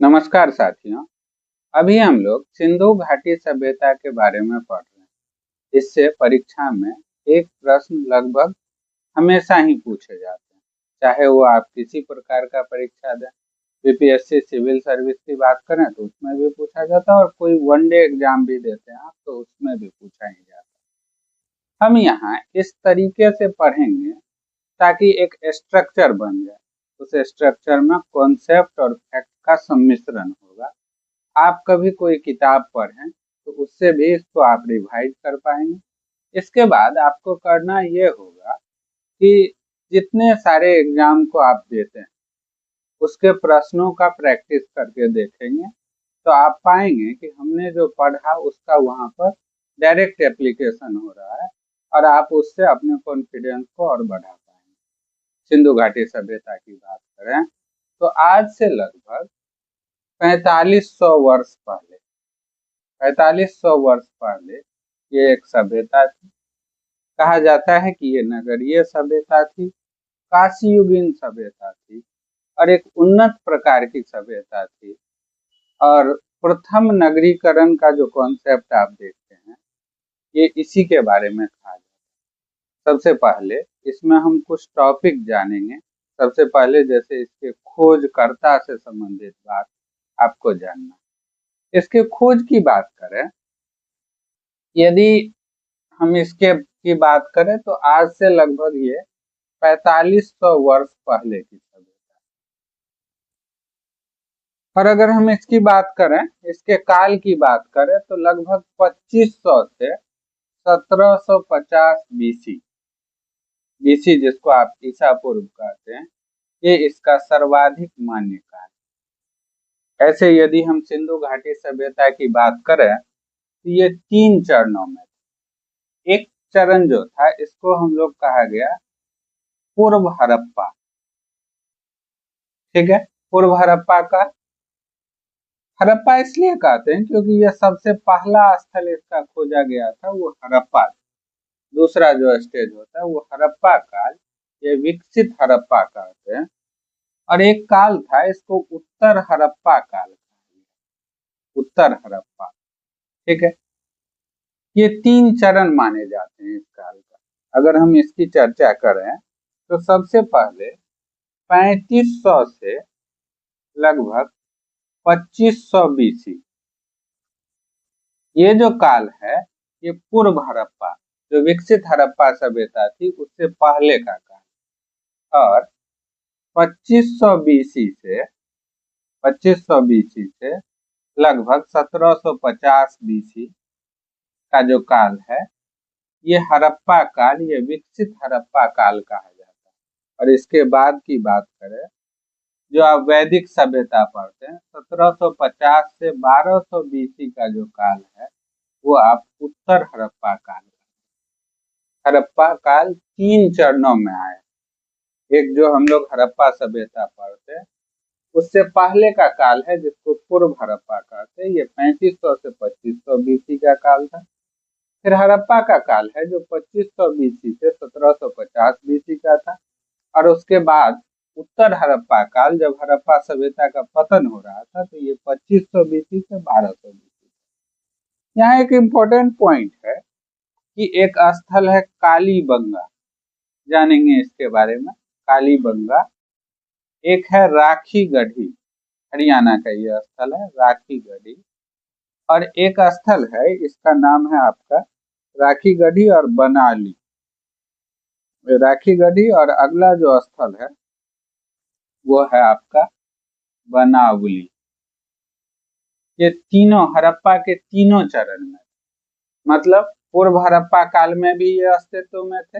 नमस्कार साथियों। अभी हम लोग सिंधु घाटी सभ्यता के बारे में पढ़ रहे हैं। इससे परीक्षा में एक प्रश्न लगभग हमेशा ही पूछे जाते हैं, चाहे वो आप किसी प्रकार का परीक्षा दें। बीपीएससी सिविल सर्विस की बात करें तो उसमें भी पूछा जाता है, और कोई वनडे एग्जाम भी देते हैं आप तो उसमें भी पूछा ही जाता है। हम यहाँ इस तरीके से पढ़ेंगे ताकि एक स्ट्रक्चर बन जाए। उस स्ट्रक्चर में कॉन्सेप्ट और फैक्ट का सम्मिश्रण होगा। आप कभी कोई किताब पढ़ें तो उससे भी इसको आप रिवाइज कर पाएंगे। इसके बाद आपको करना ये होगा कि जितने सारे एग्जाम को आप देते हैं उसके प्रश्नों का प्रैक्टिस करके देखेंगे तो आप पाएंगे कि हमने जो पढ़ा उसका वहाँ पर डायरेक्ट एप्लीकेशन हो रहा है और आप उससे अपने कॉन्फिडेंस को और बढ़ा पाएंगे। सिंधु घाटी सभ्यता की बात करें तो आज से लगभग 4500 वर्ष पहले ये एक सभ्यता थी। कहा जाता है कि ये नगरीय सभ्यता थी, काशी युगीन सभ्यता थी और एक उन्नत प्रकार की सभ्यता थी। और प्रथम नगरीकरण का जो कॉन्सेप्ट आप देखते हैं ये इसी के बारे में कहा जाता है। सबसे पहले इसमें हम कुछ टॉपिक जानेंगे। सबसे पहले जैसे इसके खोजकर्ता से संबंधित बात आपको जानना। इसके खोज की बात करें, यदि हम इसके की बात करें तो आज से लगभग ये 4500 वर्ष पहले की सभ्यता। और अगर हम इसकी बात करें, इसके काल की बात करें तो लगभग 2500 से 1750 बीसी, बीसी जिसको आप ईसा पूर्व कहते हैं, ये इसका सर्वाधिक मान्य काल। ऐसे यदि हम सिंधु घाटी सभ्यता की बात करें तो ये 3 चरणों में। एक चरण जो था इसको हम लोग कहा गया पूर्व हड़प्पा। ठीक है, पूर्व हड़प्पा का हड़प्पा इसलिए कहते हैं क्योंकि यह सबसे पहला स्थल इसका खोजा गया था, वो हड़प्पा। दूसरा जो स्टेज होता है वो हड़प्पा काल, ये विकसित हड़प्पा कहते हैं। और एक काल था इसको उत्तर हड़प्पा काल, उत्तर हड़प्पा। ठीक है, ये 3 चरण माने जाते हैं इस काल का। अगर हम इसकी चर्चा करें तो सबसे पहले 3500 से लगभग 2500 बीसी, ये जो काल है ये पूर्व हड़प्पा, जो विकसित हड़प्पा सभ्यता थी उससे पहले का काल। और 2500 बीसी से लगभग 1750 बीसी का जो काल है ये हड़प्पा काल, ये विकसित हड़प्पा काल कहा जाता है। और इसके बाद की बात करें, जो आप वैदिक सभ्यता पढ़ते हैं, 1750 से 1200 बीसी का जो काल है वो आप उत्तर हड़प्पा काल। हड़प्पा काल 3 चरणों में आया। एक जो हम लोग हड़प्पा सभ्यता पढ़ते हैं उससे पहले का काल है जिसको पूर्व हड़प्पा कहते हैं, ये 3500 से 2500 बीसी का काल था। फिर हड़प्पा का काल है जो 2500 बीसी से 1750 बीसी का था। और उसके बाद उत्तर हड़प्पा काल, जब हड़प्पा सभ्यता का पतन हो रहा था तो ये 2500 बीसी से 1200 बीसी। यहाँ एक इम्पोर्टेंट पॉइंट है कि एक स्थल है कालीबंगा, जानेंगे इसके बारे में। कालीबंगा, एक है राखी गढ़ी, हरियाणा का ये स्थल है राखी गढ़ी। और एक स्थल है इसका नाम है आपका राखी गढ़ी और बनाली। राखी गढ़ी और अगला जो स्थल है वो है आपका बनावली। ये तीनों हड़प्पा के तीनों चरण में, मतलब पूर्व हड़प्पा काल में भी ये अस्तित्व में थे,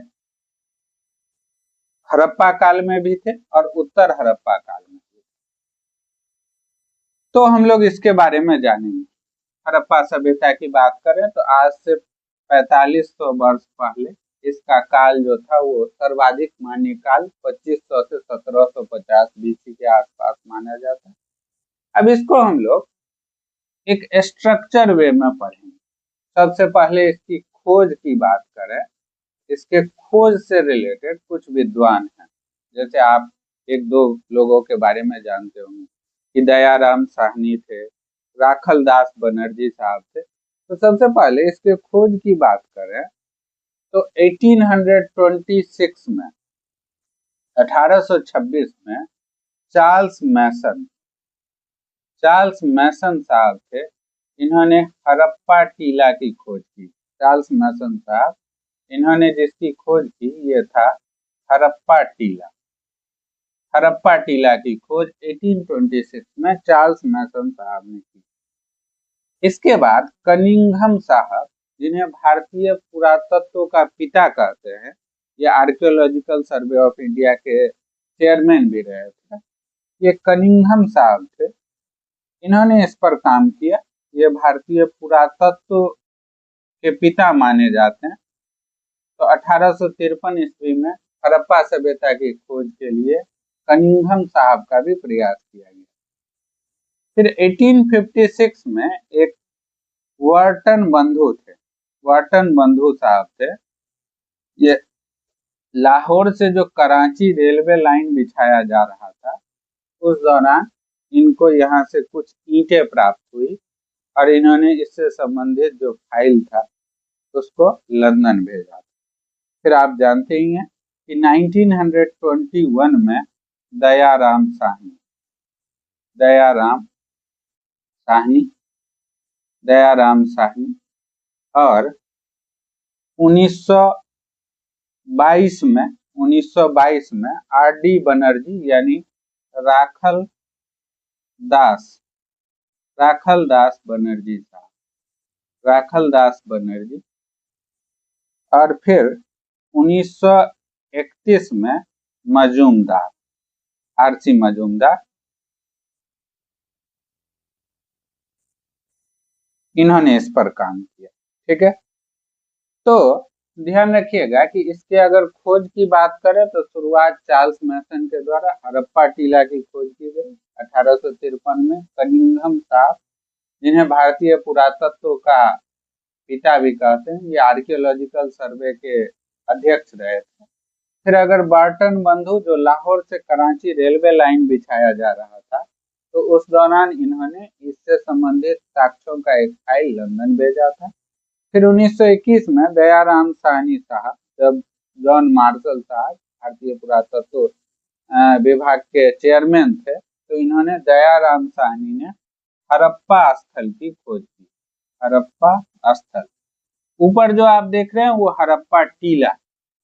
हड़प्पा काल में भी थे और उत्तर हड़प्पा काल में भी। तो हम लोग इसके बारे में जानेंगे। हड़प्पा सभ्यता की बात करें तो आज से 4500 वर्ष पहले इसका काल जो था वो सर्वाधिक मान्य काल 2500 से 1750 बीसी के आसपास माना जाता है। अब इसको हम लोग एक स्ट्रक्चर वे में पढ़ेंगे। सबसे पहले इसकी खोज की बात करें, इसके खोज से रिलेटेड कुछ विद्वान हैं, जैसे आप एक दो लोगों के बारे में जानते होंगे। कि दयाराम साहनी थे, राखल दास बनर्जी साहब थे। तो सबसे पहले इसके खोज की बात करें तो 1826 में 1826 में चार्ल्स मैसन साहब थे, इन्होंने हड़प्पा टीला की खोज की। चार्ल्स मैसन साहब, इन्होंने जिसकी खोज की ये था हड़प्पा टीला। हड़प्पा टीला की खोज 1826 में चार्ल्स मैसन साहब ने की। इसके बाद कनिंघम साहब, जिन्हें भारतीय पुरातत्व का पिता कहते हैं, ये आर्कियोलॉजिकल सर्वे ऑफ इंडिया के चेयरमैन भी रहे थे, ये कनिंघम साहब थे, इन्होंने इस पर काम किया। ये भारतीय पुरातत्व के पिता माने जाते हैं। तो 1853 ईस्वी में हड़प्पा सभ्यता की खोज के लिए कनिंघम साहब का भी प्रयास किया गया। फिर 1856 में एक वर्टन बंधु साहब थे, ये लाहौर से जो कराची रेलवे लाइन बिछाया जा रहा था, उस दौरान इनको यहाँ से कुछ ईंटें प्राप्त हुई और इन्होंने इससे संबंधित जो फाइल था उसको लंदन भेजा। फिर आप जानते ही हैं कि 1921 में दयाराम साहनी और 1922 में आर.डी. बनर्जी यानी राखल दास बनर्जी और फिर 1931 में आर.सी. मजूमदार, इन्होंने इस पर काम किया। ठीक है, तो ध्यान रखिएगा कि इसके अगर खोज की बात करें तो शुरुआत चार्ल्स मैसन के द्वारा हड़प्पा टीला की खोज की गई 1853 में। कनिंघम साहब, जिन्हें भारतीय पुरातत्व का पिता भी कहते हैं, ये आर्कियोलॉजिकल सर्वे के अध्यक्ष रहे थे। फिर अगर बर्टन बंधु, जो लाहौर से कराची रेलवे लाइन बिछाया जा रहा था, तो उस दौरान इन्होंने इससे संबंधित साक्ष्यों का एक फाइल लंदन भेजा था। फिर 1921 में दयाराम साहनी साहब, जब जॉन मार्शल साहब भारतीय पुरातत्व विभाग के चेयरमैन थे, तो इन्होंने दयाराम साहनी ने हड़प्पा स्थल की खोज की। हड़प्पा स्थल, ऊपर जो आप देख रहे हैं वो हड़प्पा टीला,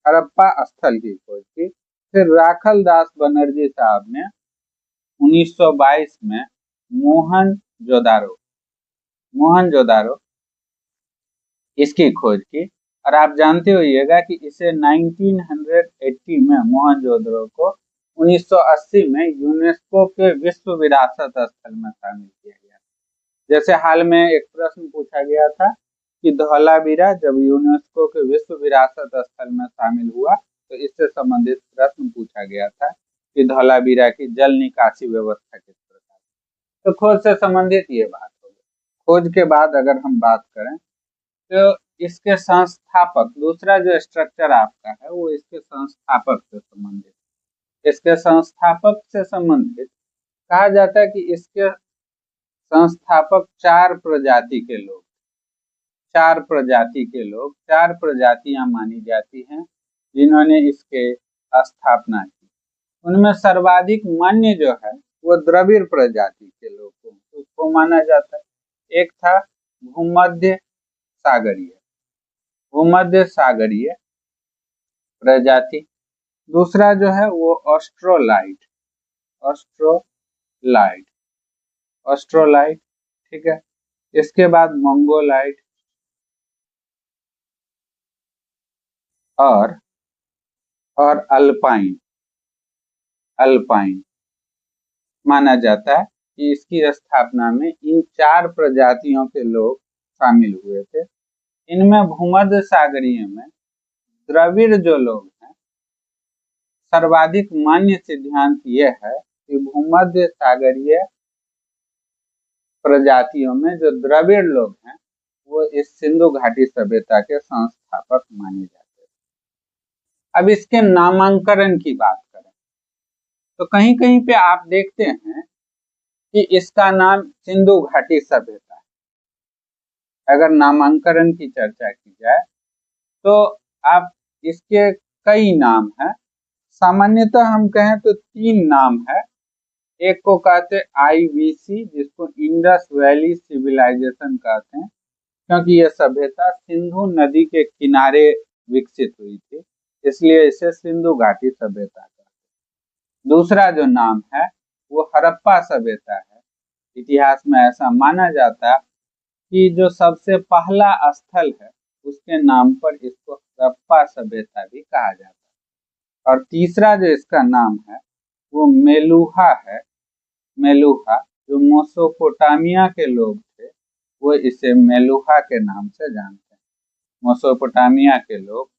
हड़प्पा स्थल की खोज की। फिर राखल दास बनर्जी साहब ने 1922 में मोहनजोदारो इसकी खोज की। और आप जानते होइएगा कि इसे 1980 में मोहनजोदड़ो को 1980 में यूनेस्को के विश्व विरासत स्थल में शामिल किया गया। जैसे हाल में एक प्रश्न पूछा गया था कि धौलावीरा जब यूनेस्को के विश्व विरासत स्थल में शामिल हुआ, तो इससे संबंधित प्रश्न पूछा गया था कि धौलावीरा की जल निकासी व्यवस्था किस प्रकार। तो खोज से संबंधित ये बात होगी। खोज के बाद अगर हम बात करें तो इसके संस्थापक, दूसरा जो स्ट्रक्चर आपका है वो इसके संस्थापक से संबंधित कहा जाता है कि इसके संस्थापक चार प्रजातियां मानी जाती हैं जिन्होंने इसके स्थापना की। उनमें सर्वाधिक मान्य जो है वो द्रविड़ प्रजाति के लोग को उसको माना जाता है। एक था भूमध्य सागरीय प्रजाति, दूसरा जो है वो ऑस्ट्रोलाइट, ठीक है। इसके बाद मंगोलाइट और अल्पाइन माना जाता है कि इसकी स्थापना में इन चार प्रजातियों के लोग शामिल हुए थे। इनमें भूमध्य सागरीय में द्रविड़ जो लोग हैं, सर्वाधिक मान्य सिद्धांत यह है कि भूमध्य सागरीय प्रजातियों में जो द्रविड़ लोग हैं वो इस सिंधु घाटी सभ्यता के संस्थापक माने जाते हैं। अब इसके नामांकन की बात करें तो कहीं कहीं पे आप देखते हैं कि इसका नाम सिंधु घाटी सभ्यता है। अगर नामांकन की चर्चा की जाए तो आप इसके कई नाम हैं। सामान्यतः हम कहें तो 3 नाम है। एक को कहते हैं IVC, जिसको इंडस वैली सिविलाइजेशन कहते हैं, क्योंकि यह सभ्यता सिंधु नदी के किनारे विकसित हुई थी, इसलिए इसे सिंधु घाटी सभ्यता कहते हैं। दूसरा जो नाम है वो हड़प्पा सभ्यता है। इतिहास में ऐसा माना जाता है कि जो सबसे पहला स्थल है उसके नाम पर इसको हड़प्पा सभ्यता भी कहा जाता है। और तीसरा जो इसका नाम है वो मेलुहा है। मेलुहा, जो मेसोपोटामिया के लोग थे वो इसे मेलुहा के नाम से जानते हैं। मेसोपोटामिया के लोग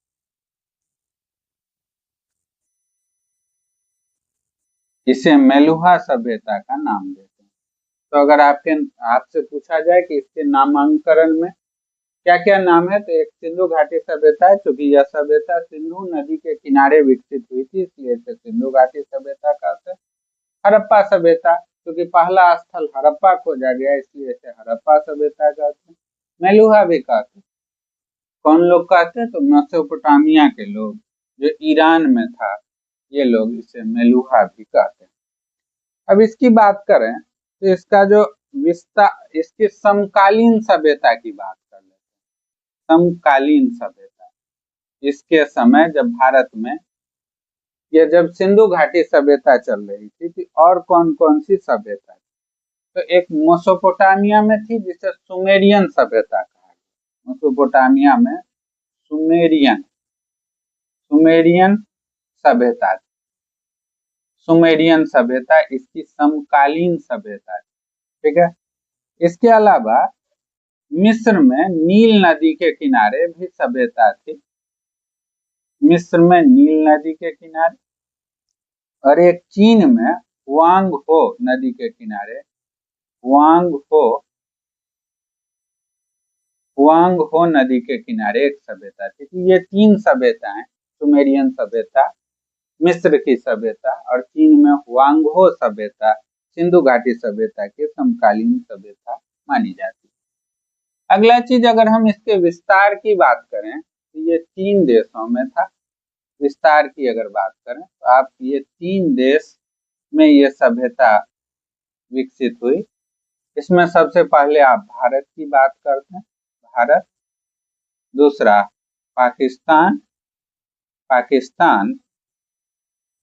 इसे मेलुहा सभ्यता का नाम देते हैं। तो अगर आपसे पूछा जाए कि इसके नामांकन में क्या क्या नाम है, तो एक सिंधु घाटी सभ्यता है, क्योंकि यह सभ्यता सिंधु नदी के किनारे विकसित हुई थी, इसलिए इसे सिंधु घाटी सभ्यता कहते हैं। हड़प्पा सभ्यता, क्योंकि पहला स्थल हड़प्पा खोजा गया, इसलिए इसे हड़प्पा सभ्यता कहते हैं। मेलुहा भी कहते हैं। कौन लोग कहते हैं? तो मेसोपोटामिया के लोग, जो ईरान में था, ये लोग इसे मेलुहा भी कहते हैं। अब इसकी बात करें तो इसका जो विस्तार, इसकी समकालीन सभ्यता की बात कर लेते हैं। समकालीन सभ्यता, इसके समय जब भारत में ये जब सिंधु घाटी सभ्यता चल रही थी तो और कौन कौन सी सभ्यता थी? तो एक मेसोपोटामिया में थी जिसे सुमेरियन सभ्यता कहा गया। मेसोपोटामिया में सुमेरियन सुमेरियन सभ्यता थी। सुमेरियन सभ्यता इसकी समकालीन सभ्यता थी। ठीक है। इसके अलावा मिस्र में नील नदी के किनारे भी सभ्यता थी। मिस्र में नील नदी के किनारे, और एक चीन में वांग हो नदी के किनारे, वांग हो नदी के किनारे एक सभ्यता थी। ये 3 सभ्यताएं, सुमेरियन सभ्यता, मिस्र की सभ्यता और चीन में वांगहो सभ्यता, सिंधु घाटी सभ्यता के समकालीन सभ्यता मानी जाती है। अगला चीज, अगर हम इसके विस्तार की बात करें तो ये 3 देशों में था। विस्तार की अगर बात करें तो आप ये 3 देश में ये सभ्यता विकसित हुई। इसमें सबसे पहले आप भारत की बात करते हैं, भारत। दूसरा पाकिस्तान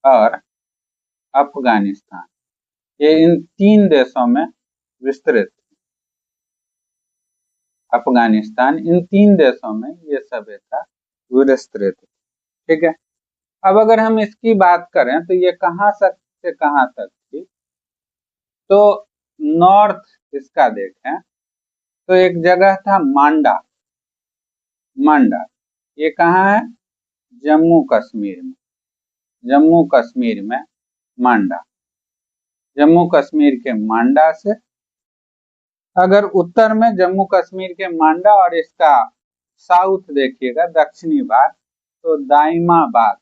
और अफगानिस्तान, ये इन 3 देशों में विस्तृत। अफगानिस्तान, इन 3 देशों में ये सभ्यता विस्तृत। ठीक है। अब अगर हम इसकी बात करें तो ये कहाँ से कहाँ तक थी, तो नॉर्थ इसका देखें तो एक जगह था मांडा। ये कहाँ है? जम्मू कश्मीर में। जम्मू कश्मीर में मांडा। जम्मू कश्मीर के मांडा से अगर उत्तर में जम्मू कश्मीर के मांडा और इसका साउथ देखिएगा, दक्षिणी भाग, तो दाइमाबाद,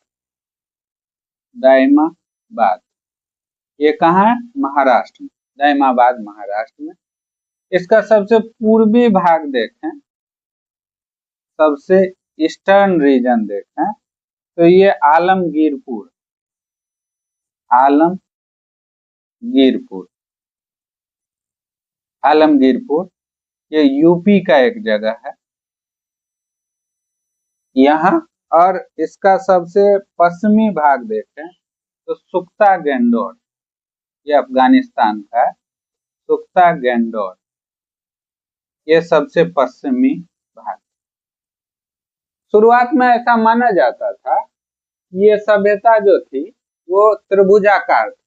ये कहाँ है? महाराष्ट्र में। दाइमाबाद महाराष्ट्र में। इसका सबसे पूर्वी भाग देखें, सबसे ईस्टर्न रीजन देखें तो ये आलमगीरपुर, ये यूपी का एक जगह है यहाँ। और इसका सबसे पश्चिमी भाग देखें तो सुख्ता गैंडोर, ये अफगानिस्तान का है। सुख्ता गैंडोर, ये सबसे पश्चिमी भाग। शुरुआत में ऐसा माना जाता था कि ये सभ्यता जो थी वो त्रिभुजाकार थी,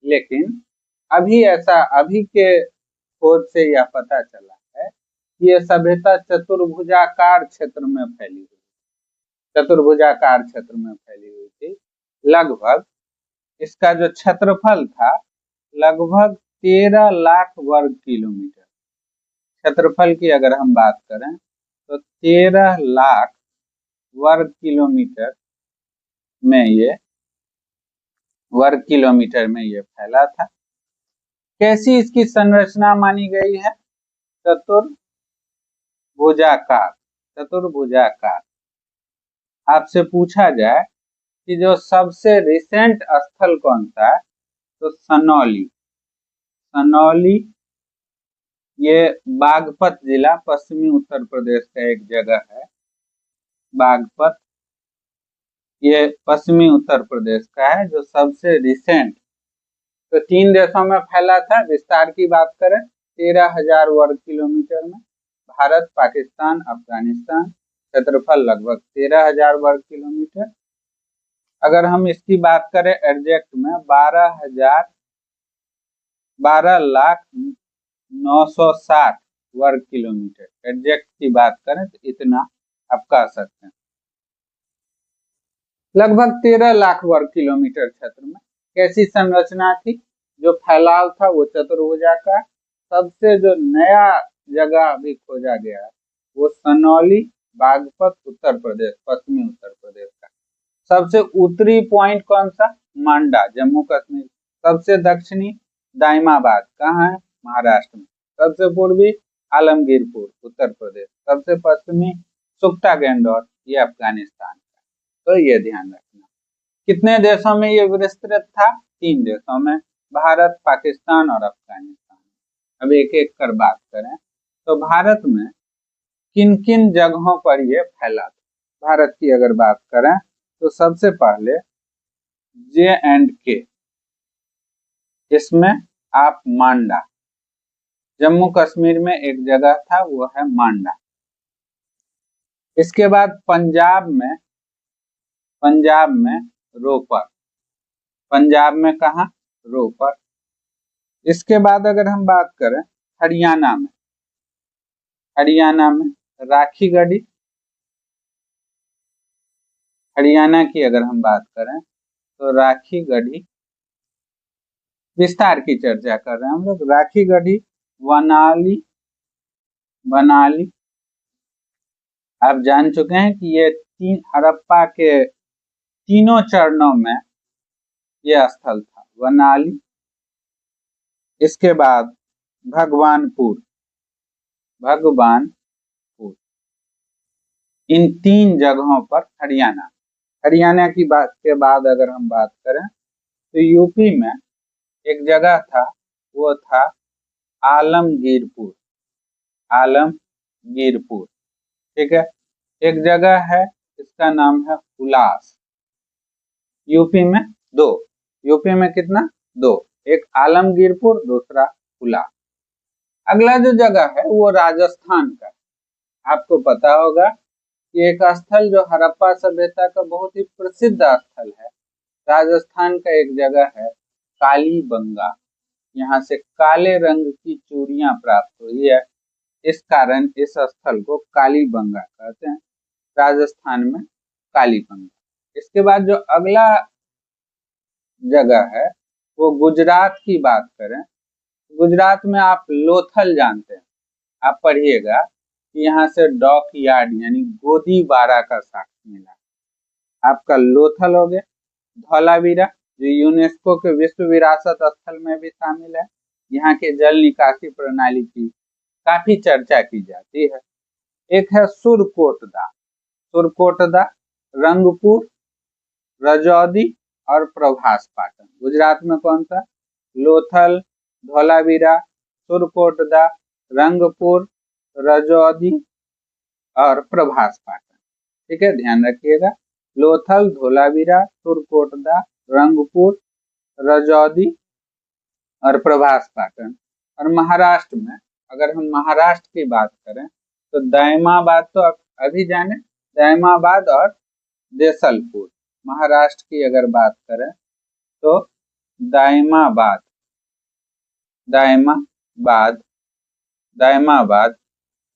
लेकिन अभी के खोज से यह पता चला है कि यह सभ्यता चतुर्भुजाकार क्षेत्र में फैली हुई थी। लगभग इसका जो क्षेत्रफल था लगभग 13 लाख वर्ग किलोमीटर। क्षेत्रफल की अगर हम बात करें तो 13 लाख वर्ग किलोमीटर में ये फैला था। कैसी इसकी संरचना मानी गई है? चतुर्भुजाकार। चतुर्भुजाकार। आपसे पूछा जाए कि जो सबसे रिसेंट स्थल कौन सा है, तो सनौली। सनौली ये बागपत जिला पश्चिमी उत्तर प्रदेश का एक जगह है। बागपत ये पश्चिमी उत्तर प्रदेश का है, जो सबसे रिसेंट। तो 3 देशों में फैला था। विस्तार की बात करें 13,000 वर्ग किलोमीटर में। भारत, पाकिस्तान, अफगानिस्तान। क्षेत्रफल लगभग 13,000 वर्ग किलोमीटर। अगर हम इसकी बात करें एग्जैक्ट में 12,960 वर्ग किलोमीटर। एग्जैक्ट की बात करें तो इतना आप कह सकते हैं। लगभग 13 लाख वर्ग किलोमीटर क्षेत्र में। कैसी संरचना थी? जो फैलाव था वो चतुर्भुजाकार। सबसे जो नया जगह अभी खोजा गया है वो सनौली, बागपत, उत्तर प्रदेश, पश्चिमी उत्तर प्रदेश का। सबसे उत्तरी पॉइंट कौन सा? मांडा, जम्मू कश्मीर। सबसे दक्षिणी दाइमाबाद, कहाँ है? महाराष्ट्र में। सबसे पूर्वी आलमगीरपुर, उत्तर प्रदेश। सबसे पश्चिमी सुख्ता गैंडोर, ये अफगानिस्तान का। तो ये ध्यान रखना। कितने देशों में ये विस्तृत था? 3 देशों में, भारत, पाकिस्तान और अफगानिस्तान। अब एक एक कर बात करें तो भारत में किन किन जगहों पर यह फैला था। भारत की अगर बात करें तो सबसे पहले J&K, इसमें आप मांडा, जम्मू कश्मीर में एक जगह था वो है मांडा। इसके बाद पंजाब में रोपर। पंजाब में कहा? रोपर। इसके बाद अगर हम बात करें हरियाणा में राखीगढ़ी। हरियाणा की अगर हम बात करें तो राखीगढ़ी, विस्तार की चर्चा कर रहे हैं हम लोग। राखीगढ़ी, बनाली। आप जान चुके हैं कि ये हड़प्पा के तीनों चरणों में यह स्थल था। वनाली, इसके बाद भगवानपुर। इन 3 जगहों पर हरियाणा की बात के बाद अगर हम बात करें तो यूपी में एक जगह था वो था आलमगीरपुर। ठीक है। एक जगह है इसका नाम है हुलास। यूपी में 2। यूपी में कितना? 2। एक आलमगीरपुर, दूसरा हुलास। अगला जो जगह है वो राजस्थान का। आपको पता होगा कि एक स्थल जो हड़प्पा सभ्यता का बहुत ही प्रसिद्ध स्थल है, राजस्थान का एक जगह है कालीबंगा। यहाँ से काले रंग की चूड़ियां प्राप्त हुई है, इस कारण इस स्थल को कालीबंगा कहते हैं। राजस्थान में कालीबंगा। इसके बाद जो अगला जगह है वो गुजरात की बात करें। गुजरात में आप लोथल जानते हैं, आप पढ़िएगा कि यहाँ से डॉक यार्ड यानी गोदीबारा का साक्ष्य मिला। आपका लोथल हो गया। धौलावीरा जो यूनेस्को के विश्व विरासत स्थल में भी शामिल है। यहाँ के जल निकासी प्रणाली की काफी चर्चा की जाती है। एक है सुरकोटदा, रंगपुर, रजौदी और प्रभास पाटन। गुजरात में कौन सा? लोथल, धौलावीरा, सुरकोटदा, रंगपुर, रजौदी और प्रभास पाटन। ठीक है, ध्यान रखिएगा। लोथल, धौलावीरा, सुरकोटदा, रंगपुर, रजौदी और प्रभास पाटन। और महाराष्ट्र में अगर हम महाराष्ट्र की बात करें तो दायमाबाद तो आप अभी जाने, दायमाबाद और देसलपुर। महाराष्ट्र की अगर बात करें तो दायमाबाद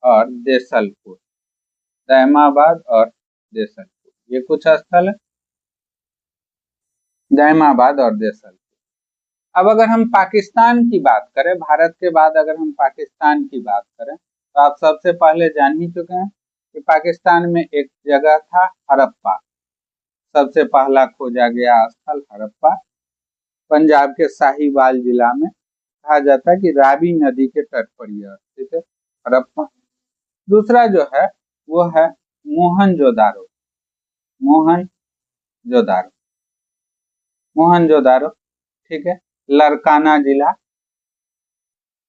और देसलपुर। ये कुछ स्थल है, दायमाबाद और देसलपुर। अब अगर हम पाकिस्तान की बात करें, भारत के बाद अगर हम पाकिस्तान की बात करें तो आप सबसे पहले जान ही चुके हैं कि पाकिस्तान में एक जगह था हड़प्पा। सबसे पहला खोजा गया स्थल हड़प्पा, पंजाब के साहिवाल जिला में। कहा जाता है कि रावी नदी के तट पर यह स्थित है हड़प्पा। दूसरा जो है वो है मोहनजोदारो। मोहनजोदारो मोहनजोदारो ठीक है, लरकाना जिला,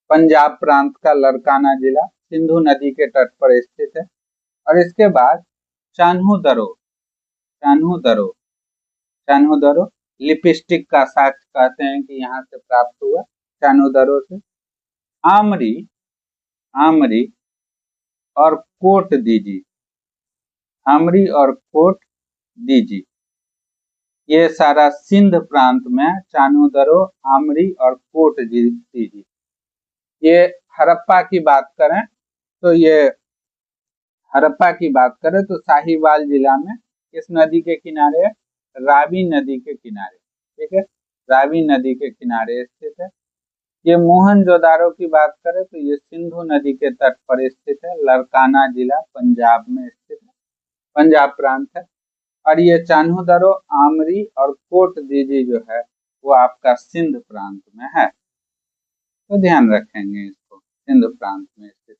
पंजाब प्रांत का लरकाना जिला सिंधु नदी के तट पर स्थित है। और इसके बाद चान्हो दरो चान्हो दरो लिपस्टिक का साक्ष्य कहते हैं कि यहाँ से प्राप्त हुआ, चान्हो दरो से। आमरी आमरी और कोट दीजी, आमरी और कोट दीजी, ये सारा सिंध प्रांत में चान्हो दरो, आमरी और कोट दीजी। ये हड़प्पा की बात करें तो साहिवाल जिला में किस नदी के किनारे है? रावी नदी के किनारे, ठीक है, रावी नदी के किनारे स्थित है। ये मोहनजोदारो की बात करें तो ये सिंधु नदी के तट पर स्थित है, लरकाना जिला पंजाब में स्थित है, पंजाब प्रांत है। और ये चान्हो दरो, आमरी और कोट दीजी जो है वो आपका सिंध प्रांत में है, तो ध्यान रखेंगे इसको, सिंध प्रांत में स्थित।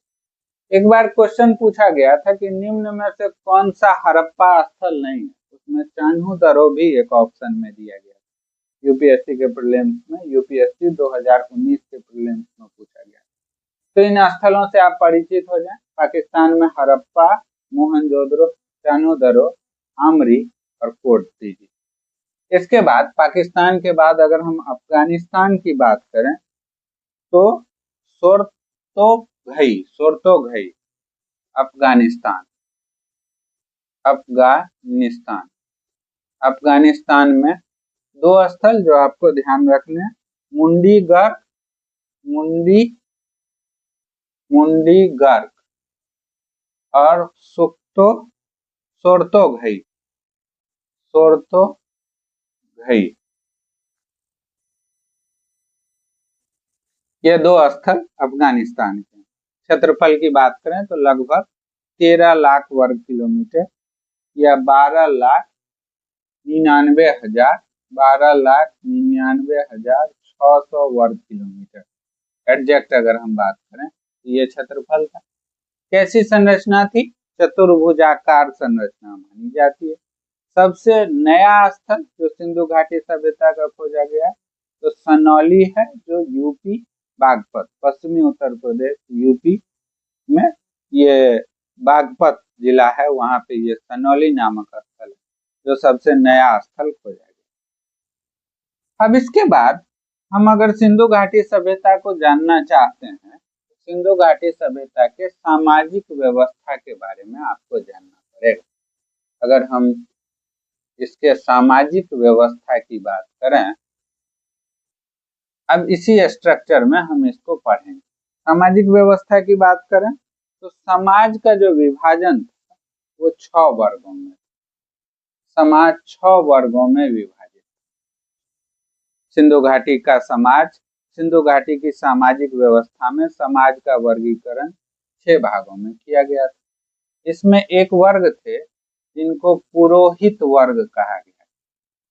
एक बार क्वेश्चन पूछा गया था कि निम्न में से कौन सा हड़प्पा स्थल नहीं है, उसमें चान्हो दरो भी एक ऑप्शन में दिया गया, यूपीएससी के प्रीलिम्स में, यूपीएससी 2019 के प्रीलिम्स में पूछा गया। तो इन स्थलों से आप परिचित हो जाएं, पाकिस्तान में हड़प्पा, मोहनजोदड़ो, चान्हो दरो, आमरी और कोट दीजी। इसके बाद पाकिस्तान के बाद अगर हम अफगानिस्तान की बात करें तो सोरतोघई अफगानिस्तान अफगानिस्तान में दो स्थल जो आपको ध्यान रखने हैं, मुंडी गर्क और सोरतोघई ये दो स्थल अफगानिस्तान के। क्षेत्रफल की बात करें तो लगभग 13 लाख वर्ग किलोमीटर या 12,99,600 वर्ग किलोमीटर एग्जैक्ट अगर हम बात करें तो ये क्षेत्रफल था। कैसी संरचना थी? चतुर्भुजाकार संरचना मानी जाती है। सबसे नया स्थल जो सिंधु घाटी सभ्यता का खोजा गया तो सनौली है, जो यूपी बागपत, पश्चिमी उत्तर प्रदेश यूपी में ये बागपत जिला है, वहां पे ये सनौली नामक स्थल है जो सबसे नया स्थल खोजा गया। अब इसके बाद हम अगर सिंधु घाटी सभ्यता को जानना चाहते हैं तो सिंधु घाटी सभ्यता के सामाजिक व्यवस्था के बारे में आपको जानना पड़ेगा। अगर हम इसके सामाजिक व्यवस्था की बात करें, अब इसी स्ट्रक्चर में हम इसको पढ़ेंगे। सामाजिक व्यवस्था की बात करें तो समाज का जो विभाजन था वो 6 वर्गों में, समाज 6 वर्गों में विभाजित। सिंधु घाटी का समाज, सिंधु घाटी की सामाजिक व्यवस्था में समाज का वर्गीकरण 6 भागों में किया गया था। इसमें एक वर्ग थे जिनको पुरोहित वर्ग कहा गया।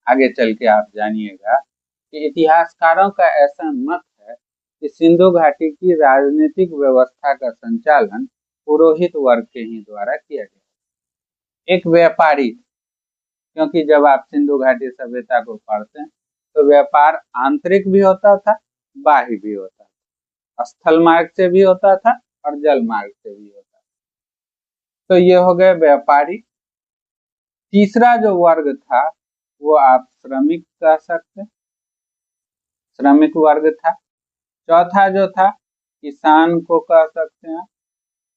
आगे चल के आप जानिएगा कि इतिहासकारों का ऐसा मत है कि सिंधु घाटी की राजनीतिक व्यवस्था का संचालन पुरोहित वर्ग के ही द्वारा किया गया। एक व्यापारी, क्योंकि जब आप सिंधु घाटी सभ्यता को पढ़ते हैं तो व्यापार आंतरिक भी होता था, बाह्य भी होता था, स्थल मार्ग से भी होता था और जल मार्ग से भी होता था। तो ये हो गए व्यापारी। तीसरा जो वर्ग था वो आप श्रमिक कह सकते, श्रमिक वर्ग था। चौथा जो था किसान को कह सकते हैं,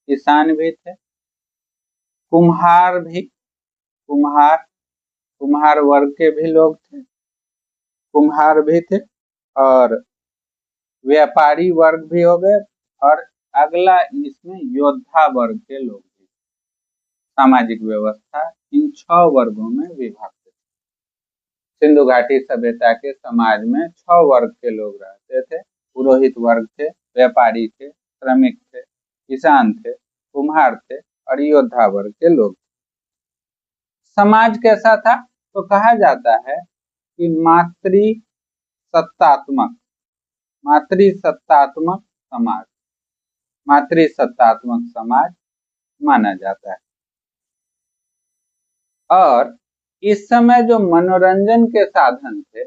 किसान भी थे। कुम्हार वर्ग के भी लोग थे, कुम्हार भी थे। और व्यापारी वर्ग भी हो गए। और अगला इसमें योद्धा वर्ग के लोग भी। सामाजिक व्यवस्था इन 6 वर्गों में विभक्त। सिंधु घाटी सभ्यता के समाज में 6 वर्ग के लोग रहते थे। पुरोहित वर्ग थे, व्यापारी थे, श्रमिक थे, किसान थे, कुम्हार थे और योद्धा वर्ग के लोग। समाज कैसा था? तो कहा जाता है कि मातृसत्तात्मक समाज, मातृसत्तात्मक समाज माना जाता है। और इस समय जो मनोरंजन के साधन थे,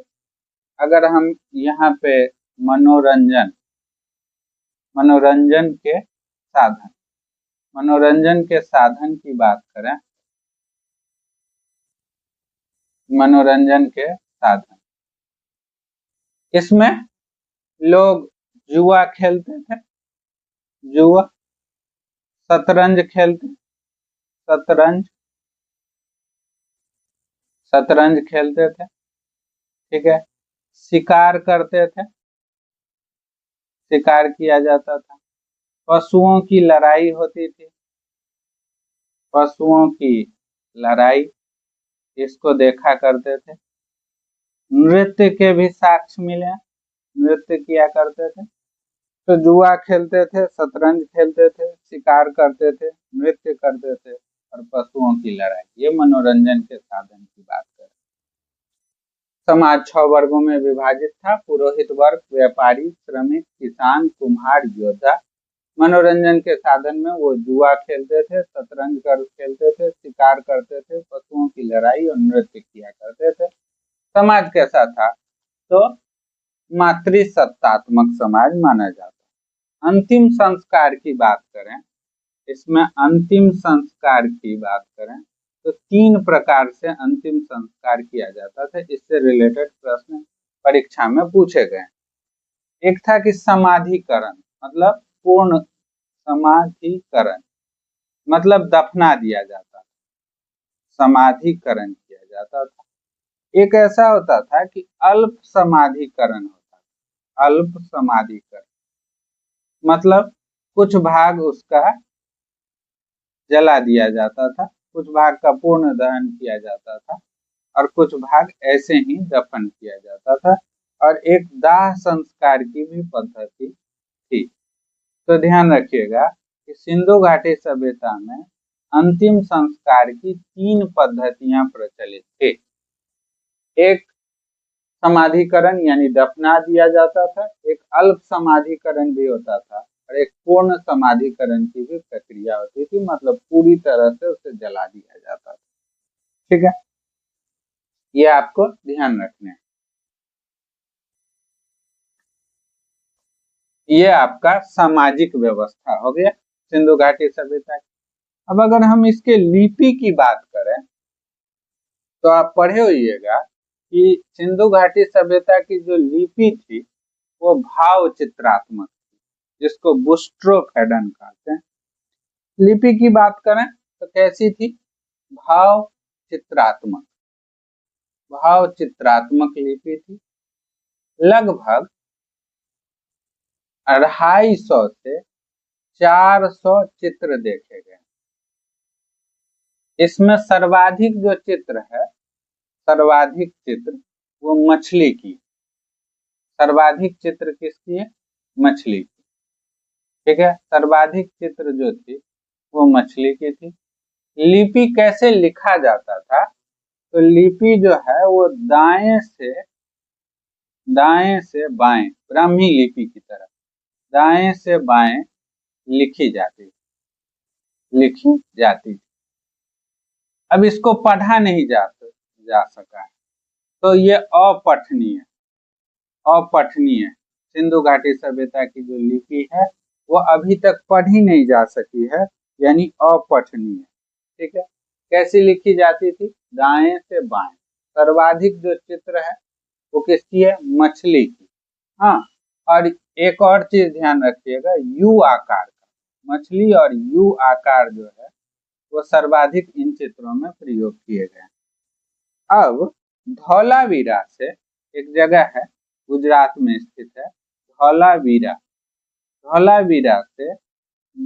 अगर हम यहाँ पे मनोरंजन के साधन, मनोरंजन के साधन की बात करें, मनोरंजन के साधन, इसमें लोग जुआ खेलते थे, जुआ, शतरंज खेलते, शतरंज, शतरंज खेलते थे, ठीक है, शिकार करते थे, शिकार किया जाता था, पशुओं की लड़ाई होती थी, पशुओं की लड़ाई, इसको देखा करते थे, नृत्य के भी साक्ष्य मिले, नृत्य किया करते थे। तो जुआ खेलते थे, शतरंज खेलते थे, शिकार करते थे, नृत्य करते थे और पशुओं की लड़ाई, ये मनोरंजन के साधन की बात करें। समाज 6 वर्गों में विभाजित था, पुरोहित वर्ग, व्यापारी, श्रमिक, किसान, कुम्हार, योद्धा। मनोरंजन के साधन में वो जुआ खेलते थे, शतरंज खेलते थे, शिकार करते थे, पशुओं की लड़ाई और नृत्य किया करते थे। समाज कैसा था? तो मातृसत्तात्मक समाज माना जाता है। अंतिम संस्कार की बात करें, इसमें अंतिम संस्कार की बात करें तो 3 प्रकार से अंतिम संस्कार किया जाता था। इससे रिलेटेड प्रश्न परीक्षा में पूछे गए। एक था कि समाधिकरण, मतलब पूर्ण समाधिकरण, मतलब दफना दिया जाता था, समाधिकरण किया जाता था। एक ऐसा होता था कि अल्प समाधिकरण होता था, अल्प समाधिकरण मतलब कुछ भाग उसका जला दिया जाता था, कुछ भाग का पूर्ण दहन किया जाता था और कुछ भाग ऐसे ही दफन किया जाता था। और एक दाह संस्कार की भी पद्धति थी। तो ध्यान रखिएगा कि सिंधु घाटी सभ्यता में अंतिम संस्कार की 3 पद्धतियां प्रचलित थी। एक समाधिकरण यानी दफना दिया जाता था, एक अल्प समाधिकरण भी होता था और एक पूर्ण समाधिकरण की भी प्रक्रिया होती थी, मतलब पूरी तरह से उसे जला दिया जाता था। ठीक है, ये आपको ध्यान रखना है। ये आपका सामाजिक व्यवस्था हो गया सिंधु घाटी सभ्यता की। अब अगर हम इसके लिपि की बात करें तो आप पढ़े होइएगा कि सिंधु घाटी सभ्यता की जो लिपि थी वो भाव चित्रात्मक थी, जिसको बुस्ट्रोफेडन कहते हैं। लिपि की बात करें तो कैसी थी? भाव चित्रात्मक, भाव चित्रात्मक लिपि थी। लगभग 250 से 400 चित्र देखे गए। इसमें सर्वाधिक जो चित्र है, सर्वाधिक चित्र वो मछली की, सर्वाधिक चित्र किसकी है? मछली की। ठीक है, सर्वाधिक चित्र जो थी वो मछली की थी। लिपि कैसे लिखा जाता था? तो लिपि जो है वो दाएं से बाएं, ब्राह्मी लिपि की तरह दाएं से बाएं लिखी जाती थी। अब इसको पढ़ा नहीं जा सका है, तो ये अपठनीय, अपठनीय सिंधु घाटी सभ्यता की जो लिपि है वो अभी तक पढ़ी नहीं जा सकी है, यानी अपठनीय। ठीक है, कैसी लिखी जाती थी? दाएं से बाएं। सर्वाधिक जो चित्र है वो किसकी है? मछली की। हाँ, और एक और चीज ध्यान रखिएगा, यू आकार का, मछली और यू आकार जो है वो सर्वाधिक इन चित्रों में प्रयोग किए गए। अब धौलावीरा से एक जगह है, गुजरात में स्थित है धौलावीरा, धौलावीरा से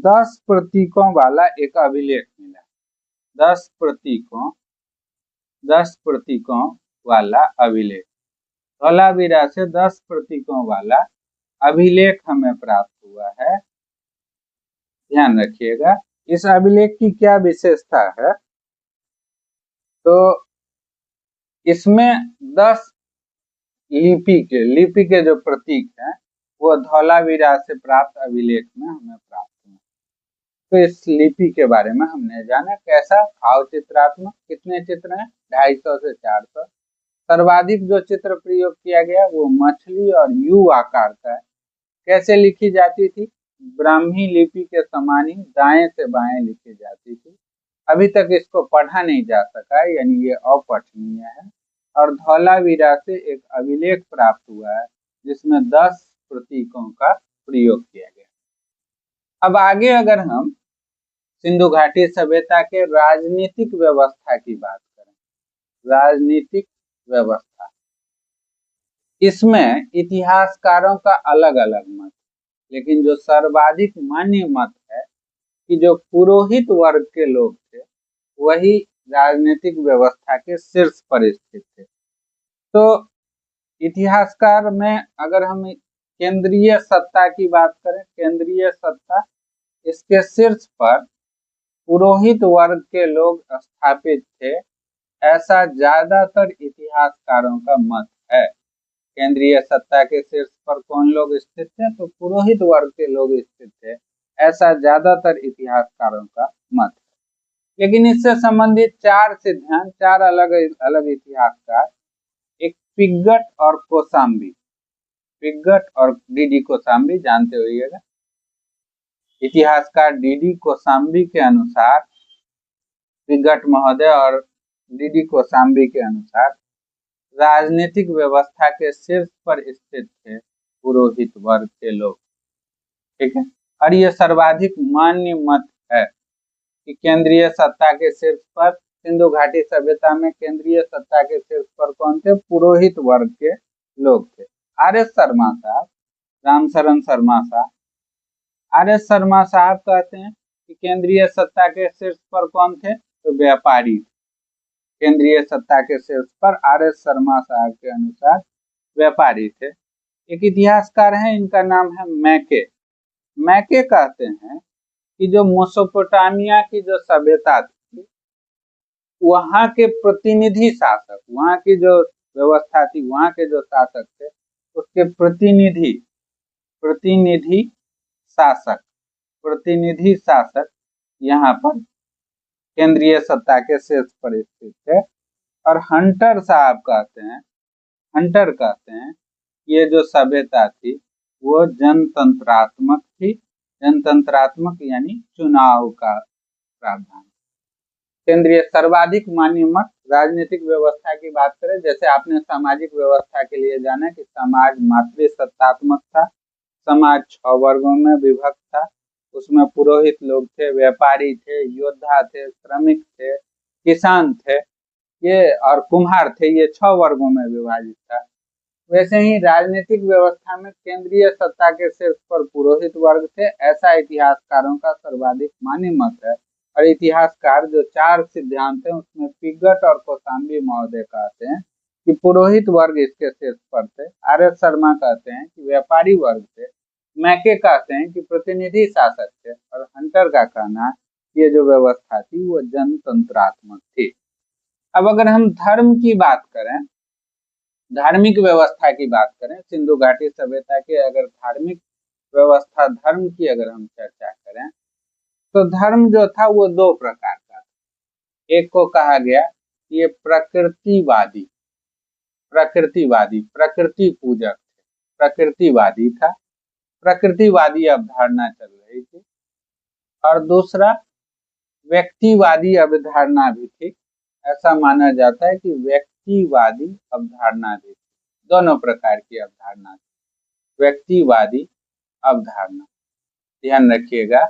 10 प्रतीकों वाला एक अभिलेख मिला। 10 प्रतीकों वाला अभिलेख, धौलावीरा से 10 प्रतीकों वाला अभिलेख हमें प्राप्त हुआ है। ध्यान रखिएगा, इस अभिलेख की क्या विशेषता है? तो इसमें 10 लिपि के जो प्रतीक हैं वो धौलावीरा से प्राप्त अभिलेख में हमें प्राप्त हुआ। तो इस लिपि के बारे में हमने जाना। कैसा? भाव चित्रात्मक। कितने चित्र हैं? 250 से 400। सर्वाधिक जो चित्र प्रयोग किया गया वो मछली और यू आकार का है। कैसे लिखी जाती थी? ब्राह्मी लिपि के समान ही दाएं से बाएं लिखी जाती थी। अभी तक इसको पढ़ा नहीं जा सका, यानी ये अपठनीय है। और धौलावीरा से एक अभिलेख प्राप्त हुआ है जिसमें 10 प्रतीकों का प्रयोग किया गया। अब आगे अगर हम सिंधु घाटी सभ्यता के राजनीतिक व्यवस्था की बात करें, राजनीतिक व्यवस्था, इसमें इतिहासकारों का अलग अलग मत, लेकिन जो सर्वाधिक मान्य मत है कि जो पुरोहित वर्ग के लोग थे वही राजनीतिक व्यवस्था के शीर्ष पर स्थित थे। तो इतिहासकार में अगर हम केंद्रीय सत्ता की बात करें, केंद्रीय सत्ता, इसके शीर्ष पर पुरोहित वर्ग के लोग स्थापित थे, ऐसा ज्यादातर इतिहासकारों का मत है। केंद्रीय सत्ता के शीर्ष पर कौन लोग स्थित थे? तो पुरोहित वर्ग के लोग स्थित थे, ऐसा ज्यादातर इतिहासकारों का मत है। लेकिन इससे संबंधित 4 सिद्धांत, 4 अलग अलग इतिहासकार, एक पिग्गट और कोसाम्बी, पिग्गट और डीडी कोसाम्बी जानते होइएगा। इतिहासकार डीडी कोसाम्बी के अनुसार, पिग्गट महोदय और डीडी कोसाम्बी के अनुसार, राजनीतिक व्यवस्था के शीर्ष पर स्थित थे पुरोहित वर्ग के लोग। ठीक है, और ये सर्वाधिक मान्य मत है कि केंद्रीय सत्ता के शीर्ष पर, सिंधु घाटी सभ्यता में केंद्रीय सत्ता के शीर्ष पर कौन थे? पुरोहित वर्ग के लोग थे। आर.एस. शर्मा साहब, रामशरण शर्मा साहब, आर.एस. शर्मा साहब कहते हैं कि केंद्रीय सत्ता के शीर्ष पर कौन थे? तो व्यापारी। केंद्रीय सत्ता के शीर्ष पर आर.एस. शर्मा साहब के अनुसार व्यापारी थे। एक इतिहासकार हैं, इनका नाम है मैके। मैके कहते हैं कि जो मेसोपोटामिया की जो सभ्यता थी, वहां के प्रतिनिधि शासक, वहां की जो व्यवस्था थी, वहां के जो शासक थे, उसके प्रतिनिधि शासक यहाँ पर केंद्रीय सत्ता के शीर्ष पर स्थित थे। और हंटर कहते हैं ये जो सभ्यता थी वो जनतंत्रात्मक थी। जनतंत्रात्मक यानी चुनाव का प्रावधान। केंद्रीय सर्वाधिक मान्य मत, राजनीतिक व्यवस्था की बात करें, जैसे आपने सामाजिक व्यवस्था के लिए जाना कि समाज मातृसत्तात्मक था, समाज 6 वर्गों में विभक्त था, उसमें पुरोहित लोग थे, व्यापारी थे, योद्धा थे, श्रमिक थे, किसान थे, ये और कुम्हार थे, ये 6 वर्गों में विभाजित था। वैसे ही राजनीतिक व्यवस्था में केंद्रीय सत्ता के शीर्ष पर पुरोहित वर्ग थे, ऐसा इतिहासकारों का सर्वाधिक मान्य मत है। और इतिहासकार जो 4 सिद्धांत हैं उसमें पिग्गट और कोसाम्बी महोदय कहते हैं कि पुरोहित वर्ग इसके शीर्ष पर थे, आर.एस. शर्मा कहते हैं कि व्यापारी वर्ग थे, मैके कहते हैं कि प्रतिनिधि शासक थे, और हंटर का कहना है ये जो व्यवस्था थी वो जनतंत्रात्मक थी। अब अगर हम धर्म की बात करें, धार्मिक व्यवस्था की बात करें, सिंधु घाटी सभ्यता के अगर धार्मिक व्यवस्था, धर्म की अगर हम चर्चा करें, तो धर्म जो था वो 2 प्रकार का था। एक को कहा गया ये प्रकृति पूजक थे, प्रकृतिवादी था, प्रकृतिवादी अवधारणा चल रही थी। और दूसरा व्यक्तिवादी अवधारणा भी थी। ऐसा माना जाता है कि व्यक्तिवादी अवधारणा भी, दोनों प्रकार की अवधारणा, व्यक्तिवादी अवधारणा। ध्यान रखिएगा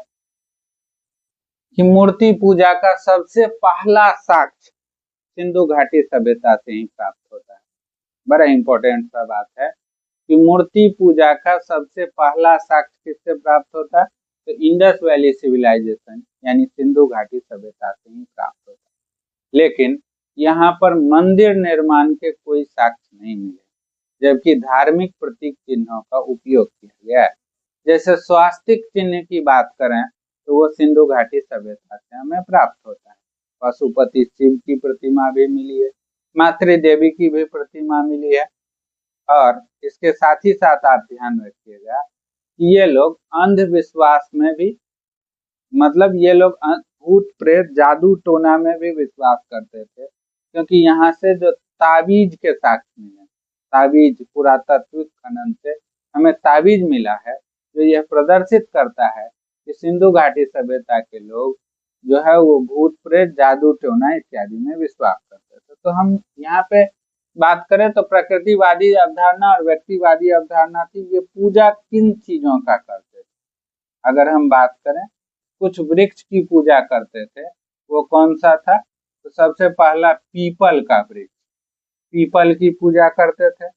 कि मूर्ति पूजा का सबसे पहला साक्ष्य सिंधु घाटी सभ्यता से ही प्राप्त होता है। बड़ा इंपॉर्टेंट सा बात है कि मूर्ति पूजा का सबसे पहला साक्ष्य किससे प्राप्त होता है? तो इंडस वैली सिविलाइजेशन यानी सिंधु घाटी सभ्यता से ही प्राप्त होता है। लेकिन यहाँ पर मंदिर निर्माण के कोई साक्ष्य नहीं मिले, जबकि धार्मिक प्रतीक चिन्हों का उपयोग किया गया है। जैसे स्वास्तिक चिन्ह की बात करें तो वो सिंधु घाटी सभ्यता से हमें प्राप्त होता है। पशुपति शिव की प्रतिमा भी मिली है, मातृ देवी की भी प्रतिमा मिली है। और इसके साथ ही साथ आप ध्यान रखिएगा कि ये लोग अंधविश्वास में भी, मतलब ये लोग भूत प्रेत जादू टोना में भी विश्वास करते थे, क्योंकि यहाँ से जो ताबीज के साक्ष्य मिले, ताबीज पुरातात्विक खनन से हमें ताबीज मिला है जो यह प्रदर्शित करता है कि सिंधु घाटी सभ्यता के लोग जो है वो भूत प्रेत जादू टोना इत्यादि में विश्वास करते थे। तो हम यहाँ पे बात करें तो प्रकृतिवादी अवधारणा और व्यक्तिवादी अवधारणा थी। ये पूजा किन चीजों का करते थे? अगर हम बात करें, कुछ वृक्ष की पूजा करते थे। वो कौन सा था? तो सबसे पहला पीपल का वृक्ष, पीपल की पूजा करते थे।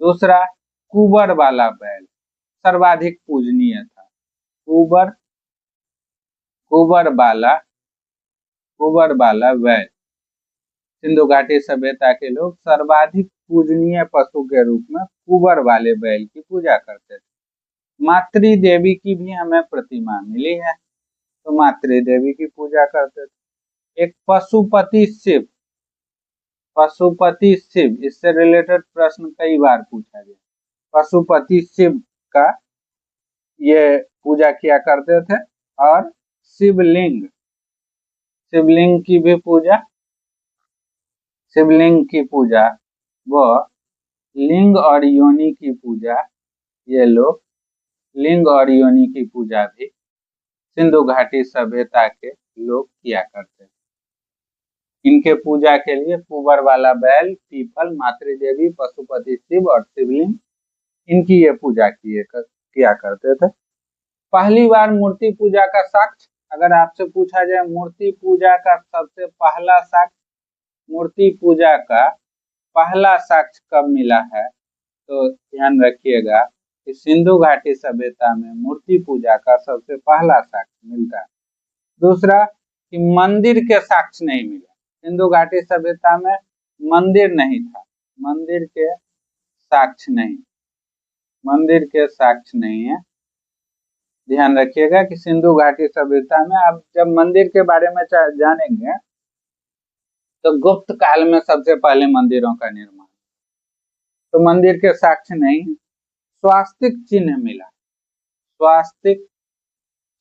दूसरा कुबर वाला बैल सर्वाधिक पूजनीय था। कुबर कुबर वाला कुबर वाला बैल सिंधु घाटी सभ्यता के लोग सर्वाधिक पूजनीय पशु के रूप में कुबर वाले बैल की पूजा करते थे। मातृ देवी की भी हमें प्रतिमा मिली है, तो मातृ देवी की पूजा करते थे। एक पशुपति शिव, पशुपति शिव, इससे रिलेटेड प्रश्न कई बार पूछा गया। पशुपति शिव का ये पूजा किया करते थे। और शिवलिंग, शिवलिंग की भी पूजा, शिवलिंग की पूजा व लिंग और योनि की पूजा, ये लोग लिंग और योनि की पूजा भी सिंधु घाटी सभ्यता के लोग किया करते थे। इनके पूजा के लिए कुबर वाला बैल, पीपल, मातृ देवी, पशुपति शिव और शिवलिंग, इनकी ये पूजा किया करते थे। पहली बार मूर्ति पूजा का साक्ष्य, अगर आपसे पूछा जाए मूर्ति पूजा का सबसे पहला साक्ष्य, मूर्ति पूजा का पहला साक्ष्य कब मिला है, तो ध्यान रखिएगा कि सिंधु घाटी सभ्यता में मूर्ति पूजा का सबसे पहला साक्ष्य मिलता है। दूसरा कि मंदिर के साक्ष्य नहीं मिला। सिंधु घाटी सभ्यता में मंदिर नहीं था, मंदिर के साक्ष्य नहीं, मंदिर के साक्ष्य नहीं है। ध्यान रखिएगा कि सिंधु घाटी सभ्यता में, अब जब मंदिर के बारे में जानेंगे तो गुप्त काल में सबसे पहले मंदिरों का निर्माण, तो मंदिर के साक्ष्य नहीं। स्वास्तिक चिन्ह मिला, स्वास्तिक,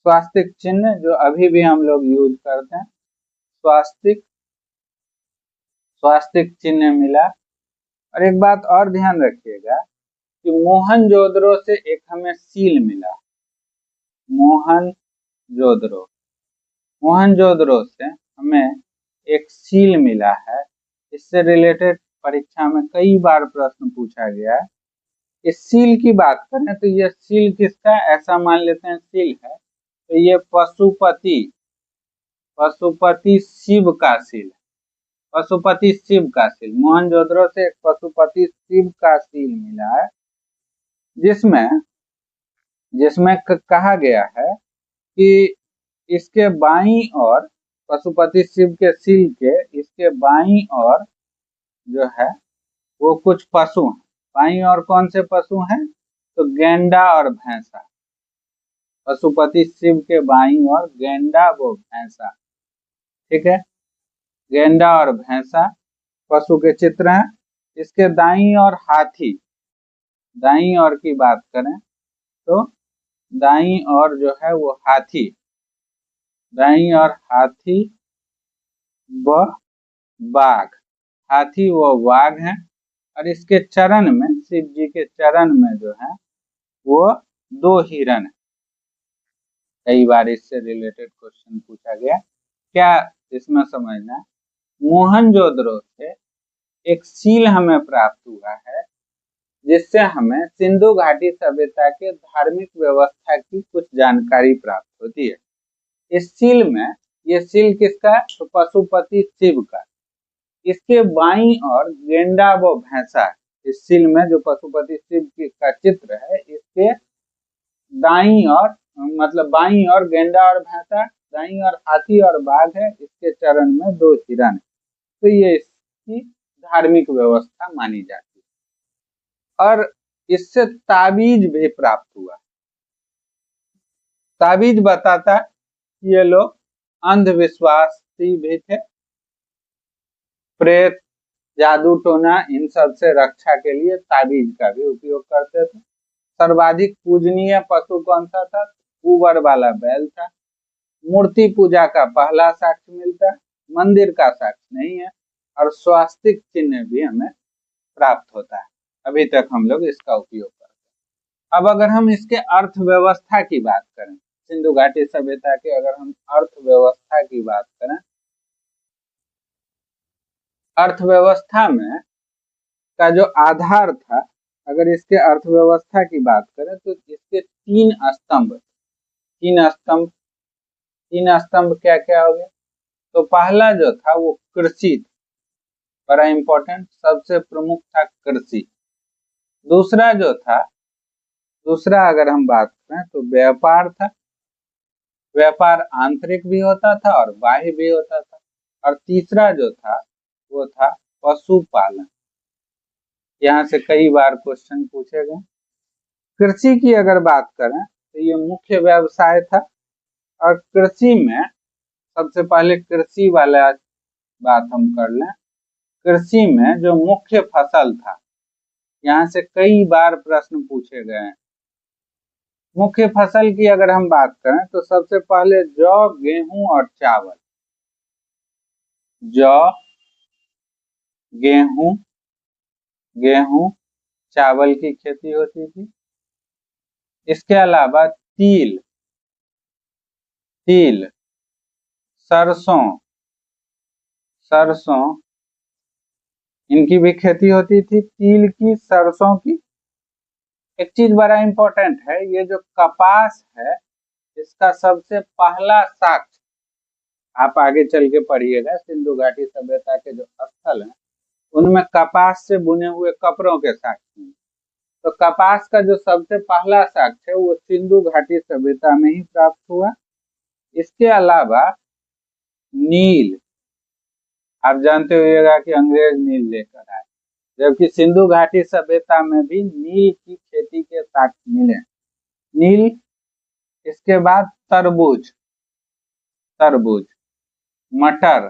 स्वास्तिक चिन्ह जो अभी भी हम लोग यूज करते हैं, स्वास्तिक, स्वास्तिक चिन्ह मिला। और एक बात और ध्यान रखिएगा कि मोहनजोदड़ो से एक हमें सील मिला, मोहनजोदड़ो, मोहनजोदड़ो से हमें एक सील मिला है। इससे रिलेटेड परीक्षा में कई बार प्रश्न पूछा गया है। इस सील की बात करें तो यह सील किसका, ऐसा मान लेते हैं सील है, तो ये पशुपति, पशुपति शिव का सील, पशुपति शिव का सील, मोहनजोदड़ो से एक पशुपति शिव का सील मिला है, जिसमें जिसमें कहा गया है कि इसके बाईं ओर, पशुपति शिव के सील के इसके बाईं ओर जो है वो कुछ पशु हैं। बाईं ओर कौन से पशु हैं? तो गैंडा और भैंसा। पशुपति शिव के बाईं ओर गैंडा व भैंसा, ठीक है, गैंडा और भैंसा पशु के चित्र हैं। इसके दाईं ओर हाथी, दाईं ओर की बात करें तो दाईं ओर जो है वो हाथी, दाईं ओर हाथी व बाघ, हाथी व बाघ हैं। और इसके चरण में, शिव जी के चरण में जो है वो दो हिरण है। कई बार इससे रिलेटेड क्वेश्चन पूछा गया। क्या इसमें समझना, मोहनजोदड़ो से एक सील हमें प्राप्त हुआ है जिससे हमें सिंधु घाटी सभ्यता के धार्मिक व्यवस्था की कुछ जानकारी प्राप्त होती है। इस सील में, ये सील किसका? तो पशुपति शिव का। इसके बाईं ओर गेंडा व भैंसा, इस सील में जो पशुपति शिव का चित्र है, इसके दाईं ओर, मतलब बाईं ओर गेंडा और भैंसा, दाईं ओर हाथी और बाघ है, इसके चरण में दो हिरण है। तो ये इसकी धार्मिक व्यवस्था मानी जाती है। और इससे ताबीज भी प्राप्त हुआ। ताबीज बताता ये लोग अंधविश्वासी भी थे, प्रेत जादू टोना इन सब से रक्षा के लिए ताबीज का भी उपयोग करते थे। सर्वाधिक पूजनीय पशु कौन सा था? ऊबर वाला बैल था। मूर्ति पूजा का पहला साक्ष्य मिलता है, मंदिर का साक्ष्य नहीं है, और स्वास्तिक चिन्ह भी हमें प्राप्त होता है। अभी तक हम लोग इसका उपयोग करते हैं। अब अगर हम इसके अर्थव्यवस्था की बात करें, सिंधु घाटी सभ्यता के अगर हम अर्थव्यवस्था की बात करें, अर्थव्यवस्था में का जो आधार था, अगर इसके अर्थव्यवस्था की बात करें तो इसके तीन स्तंभ क्या क्या हो गए? तो पहला जो था वो कृषि, बड़ा इंपॉर्टेंट, सबसे प्रमुख था कृषि। दूसरा जो था, दूसरा अगर हम बात करें तो व्यापार था। व्यापार आंतरिक भी होता था और बाह्य भी होता था। और तीसरा जो था वो था पशुपालन। यहाँ से कई बार क्वेश्चन पूछे गए। कृषि की अगर बात करें तो ये मुख्य व्यवसाय था, और कृषि में सबसे पहले कृषि वाला बात हम कर लें। कृषि में जो मुख्य फसल था, यहाँ से कई बार प्रश्न पूछे गए हैं। मुख्य फसल की अगर हम बात करें तो सबसे पहले जौ, गेहूं और चावल। जौ, गेहूं, चावल की खेती होती थी। इसके अलावा तिल, सरसों इनकी भी खेती होती थी। तिल की, सरसों की। एक चीज बड़ा इंपॉर्टेंट है, ये जो कपास है इसका सबसे पहला साक्ष्य आप आगे चल के पढ़िएगा, सिंधु घाटी सभ्यता के जो स्थल हैं उनमें कपास से बुने हुए कपड़ों के साक्ष्य हैं। तो कपास का जो सबसे पहला साक्ष्य है वो सिंधु घाटी सभ्यता में ही प्राप्त हुआ। इसके अलावा नील, आप जानते होइएगा कि अंग्रेज नील लेकर आए, जबकि सिंधु घाटी सभ्यता में भी नील की खेती के साक्ष्य मिले। नील, इसके बाद तरबूज, मटर,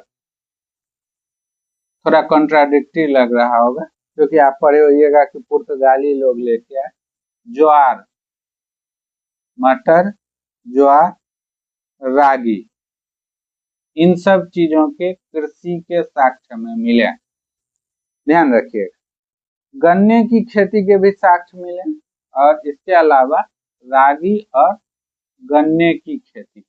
थोड़ा कॉन्ट्राडिक्टरी लग रहा होगा क्योंकि आप पढ़े होइएगा कि पुर्तगाली लोग लेके आए। ज्वार, मटर, ज्वार, रागी, इन सब चीजों के कृषि के साक्ष्य में मिले। ध्यान रखिएगा। गन्ने की खेती के भी साक्ष्य मिले, और इसके अलावा रागी और गन्ने की खेती।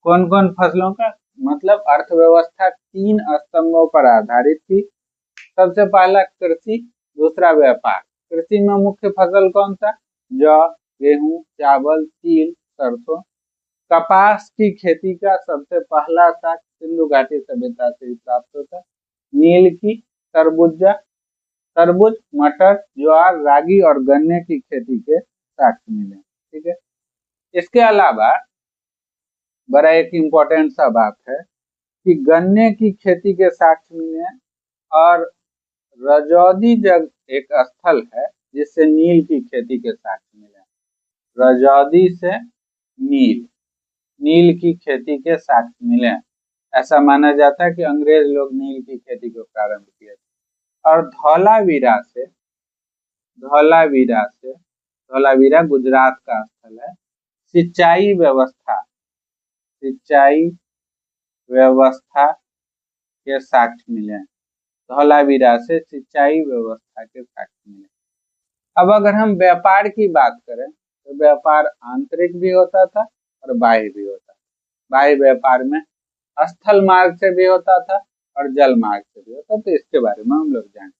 कौन कौन फसलों का, मतलब अर्थव्यवस्था 3 स्तंभों पर आधारित थी। सबसे पहला कृषि, दूसरा व्यापार। कृषि में मुख्य फसल कौन सा? जौ, गेहूं, चावल, तिल, सरसों। कपास की खेती का सबसे पहला साक्ष्य सिंधु घाटी सभ्यता से ही प्राप्त होता। नील की, तरबूज, मटर, ज्वार, रागी और गन्ने की खेती के साक्ष्य मिले। ठीक है। इसके अलावा बड़ा एक इम्पोर्टेंट सा बात है कि गन्ने की खेती के साक्ष्य मिले, और रजौदी जग एक स्थल है जिससे नील की खेती के साक्ष्य मिले। रजौदी से नील की खेती के साक्ष्य मिले। ऐसा माना जाता है कि अंग्रेज लोग नील की खेती को प्रारंभ किए थे। और धौलावीरा गुजरात का स्थल है। सिंचाई व्यवस्था के साक्ष्य मिले। धौलावीरा से सिंचाई व्यवस्था के साक्ष्य मिले। अब अगर हम व्यापार की बात करें तो व्यापार आंतरिक भी होता था और बाह्य भी होता था। बाह्य व्यापार में स्थल मार्ग से भी होता था और जल मार्ग से भी होता था। तो इसके बारे में हम लोग जानेंगे।